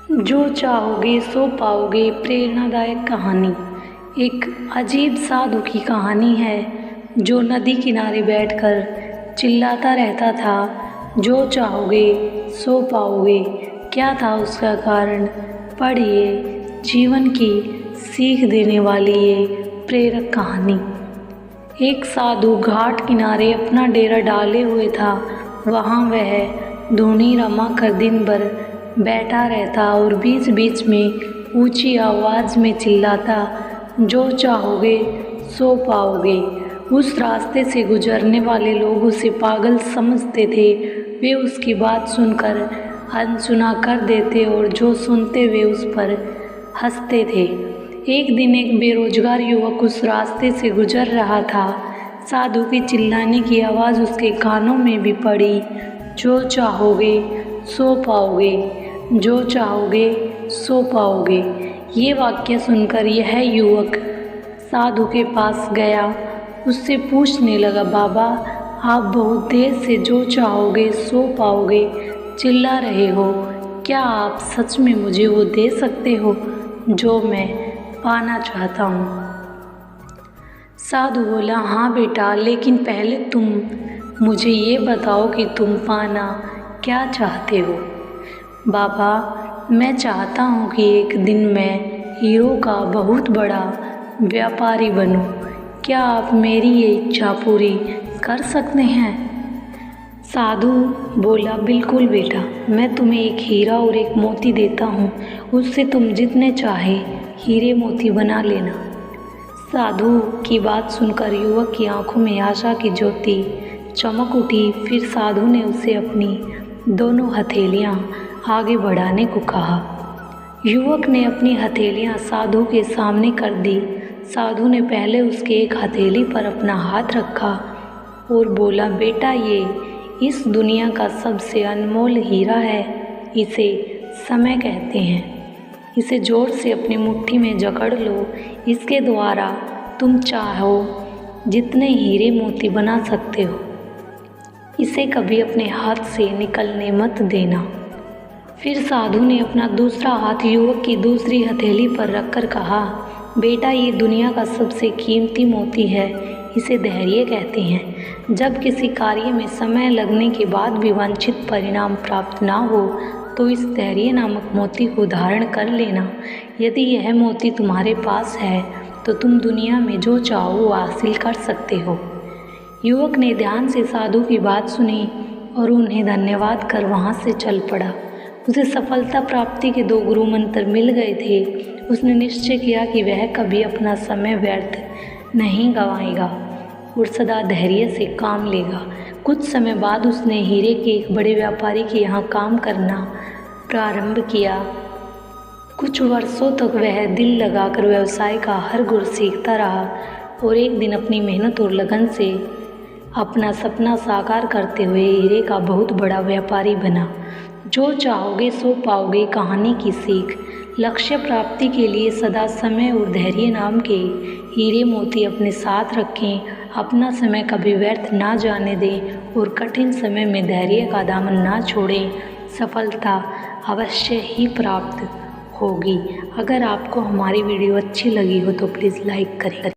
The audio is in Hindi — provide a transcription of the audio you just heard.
जो चाहोगे सो पाओगे प्रेरणादायक कहानी। एक अजीब साधु की कहानी है जो नदी किनारे बैठकर चिल्लाता रहता था, जो चाहोगे सो पाओगे। क्या था उसका कारण? पढ़िए जीवन की सीख देने वाली ये प्रेरक कहानी। एक साधु घाट किनारे अपना डेरा डाले हुए था। वहाँ वह धूनी रमा कर दिन भर बैठा रहता और बीच बीच में ऊंची आवाज़ में चिल्लाता, जो चाहोगे सो पाओगे। उस रास्ते से गुजरने वाले लोग उसे पागल समझते थे। वे उसकी बात सुनकर अनसुना कर देते और जो सुनते वे उस पर हंसते थे। एक दिन एक बेरोजगार युवक उस रास्ते से गुजर रहा था। साधु की चिल्लाने की आवाज़ उसके कानों में भी पड़ी, जो चाहोगे सो पाओगे, जो चाहोगे सो पाओगे। ये वाक्य सुनकर यह युवक साधु के पास गया। उससे पूछने लगा, बाबा आप बहुत देर से जो चाहोगे सो पाओगे चिल्ला रहे हो, क्या आप सच में मुझे वो दे सकते हो जो मैं पाना चाहता हूँ? साधु बोला, हाँ बेटा, लेकिन पहले तुम मुझे ये बताओ कि तुम पाना क्या चाहते हो? बाबा मैं चाहता हूँ कि एक दिन मैं हीरो का बहुत बड़ा व्यापारी बनूँ। क्या आप मेरी ये इच्छा पूरी कर सकते हैं? साधु बोला, बिल्कुल बेटा, मैं तुम्हें एक हीरा और एक मोती देता हूँ। उससे तुम जितने चाहे हीरे मोती बना लेना। साधु की बात सुनकर युवक की आंखों में आशा की ज्योति चमक उठी। फिर साधु ने उसे अपनी दोनों हथेलियाँ आगे बढ़ाने को कहा। युवक ने अपनी हथेलियाँ साधु के सामने कर दी। साधु ने पहले उसके एक हथेली पर अपना हाथ रखा और बोला, बेटा ये इस दुनिया का सबसे अनमोल हीरा है। इसे समय कहते हैं। इसे जोर से अपनी मुट्ठी में जकड़ लो। इसके द्वारा तुम चाहो जितने हीरे मोती बना सकते हो। इसे कभी अपने हाथ से निकलने मत देना। फिर साधु ने अपना दूसरा हाथ युवक की दूसरी हथेली पर रखकर कहा, बेटा ये दुनिया का सबसे कीमती मोती है। इसे धैर्य कहते हैं। जब किसी कार्य में समय लगने के बाद भी वांछित परिणाम प्राप्त ना हो तो इस धैर्य नामक मोती को धारण कर लेना। यदि यह मोती तुम्हारे पास है तो तुम दुनिया में जो चाहो वो हासिल कर सकते हो। युवक ने ध्यान से साधु की बात सुनी और उन्हें धन्यवाद कर वहाँ से चल पड़ा। उसे सफलता प्राप्ति के 2 गुरु मंत्र मिल गए थे। उसने निश्चय किया कि वह कभी अपना समय व्यर्थ नहीं गंवाएगा और सदा धैर्य से काम लेगा। कुछ समय बाद उसने हीरे के एक बड़े व्यापारी के यहाँ काम करना प्रारंभ किया। कुछ वर्षों तक वह दिल लगाकर व्यवसाय का हर गुर सीखता रहा और एक दिन अपनी मेहनत और लगन से अपना सपना साकार करते हुए हीरे का बहुत बड़ा व्यापारी बना। जो चाहोगे सो पाओगे कहानी की सीख। लक्ष्य प्राप्ति के लिए सदा समय और धैर्य नाम के हीरे मोती अपने साथ रखें। अपना समय कभी व्यर्थ ना जाने दें और कठिन समय में धैर्य का दामन ना छोड़ें। सफलता अवश्य ही प्राप्त होगी। अगर आपको हमारी वीडियो अच्छी लगी हो तो प्लीज़ लाइक करें।